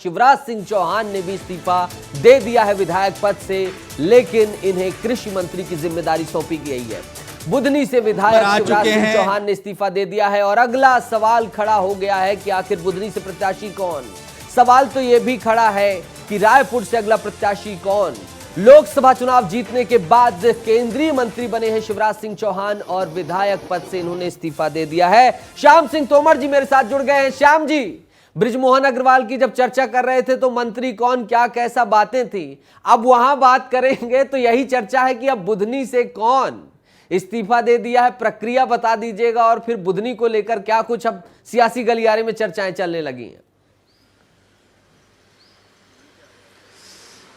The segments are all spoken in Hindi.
शिवराज सिंह चौहान ने भी इस्तीफा दे दिया है विधायक पद से, लेकिन इन्हें कृषि मंत्री की जिम्मेदारी सौंपी गई है। बुधनी से विधायक शिवराज सिंह चौहान ने इस्तीफा दे दिया है और अगला सवाल खड़ा हो गया है कि आखिर बुधनी से प्रत्याशी कौन। सवाल तो यह भी खड़ा है कि रायपुर से अगला प्रत्याशी कौन। लोकसभा चुनाव जीतने के बाद केंद्रीय मंत्री बने हैं शिवराज सिंह चौहान और विधायक पद से इन्होंने इस्तीफा दे दिया है। श्याम सिंह तोमर जी मेरे साथ जुड़ गए हैं। श्याम जी, बृजमोहन अग्रवाल की जब चर्चा कर रहे थे तो मंत्री कौन क्या कैसा बातें थी, अब वहां बात करेंगे तो यही चर्चा है कि अब बुधनी से कौन इस्तीफा दे दिया है। प्रक्रिया बता दीजिएगा और फिर बुधनी को लेकर क्या कुछ अब सियासी गलियारे में चर्चाएं चलने लगी हैं।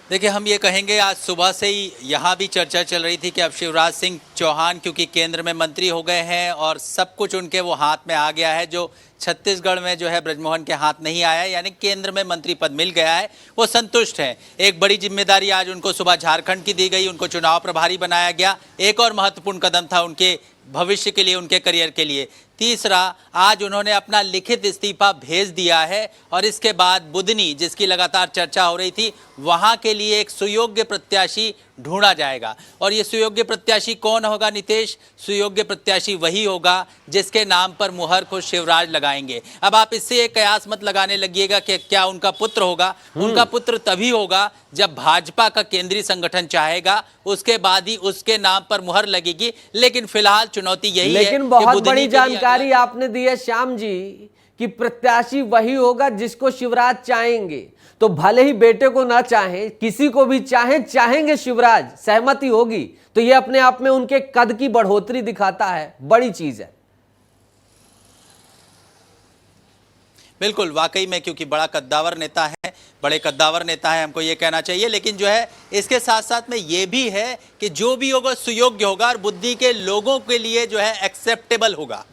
देखिए, हम ये कहेंगे आज सुबह से ही यहाँ भी चर्चा चल रही थी कि अब शिवराज सिंह चौहान क्योंकि केंद्र में मंत्री हो गए हैं और सब कुछ उनके वो हाथ में आ गया है, जो छत्तीसगढ़ में जो है बृजमोहन के हाथ नहीं आया, यानी केंद्र में मंत्री पद मिल गया है, वो संतुष्ट हैं। एक बड़ी जिम्मेदारी आज उनको सुबह झारखंड की दी गई, उनको चुनाव प्रभारी बनाया गया। एक और महत्वपूर्ण कदम था उनके भविष्य के लिए, उनके करियर के लिए। तीसरा, आज उन्होंने अपना लिखित इस्तीफा भेज दिया है और इसके बाद बुधनी, जिसकी लगातार चर्चा हो रही थी, वहां के लिए एक सुयोग्य प्रत्याशी ढूंढा जाएगा। और ये सुयोग्य प्रत्याशी कौन होगा नितेश? सुयोग्य प्रत्याशी वही होगा जिसके नाम पर मुहर खुद शिवराज लगाएंगे। अब आप इससे एक कयास मत लगाने लगिएगा कि क्या उनका पुत्र होगा। उनका पुत्र तभी होगा जब भाजपा का केंद्रीय संगठन चाहेगा, उसके बाद ही उसके नाम पर मुहर लगेगी। लेकिन फिलहाल चुनौती यही है। लेकिन बहुत बड़ी जानकारी आपने दी है श्याम जी कि प्रत्याशी वही होगा जिसको शिवराज चाहेंगे। तो भले ही बेटे को ना चाहें, किसी को भी चाहेंगे शिवराज, सहमति होगी, तो यह अपने आप में उनके कद की बढ़ोतरी दिखाता है, बड़ी चीज है। बिल्कुल, वाकई में, क्योंकि बड़ा कद्दावर नेता है, बड़े कद्दावर नेता है, हमको ये कहना चाहिए। लेकिन जो है इसके साथ साथ में ये भी है कि जो भी होगा सुयोग्य होगा और बुद्धि के लोगों के लिए जो है एक्सेप्टेबल होगा।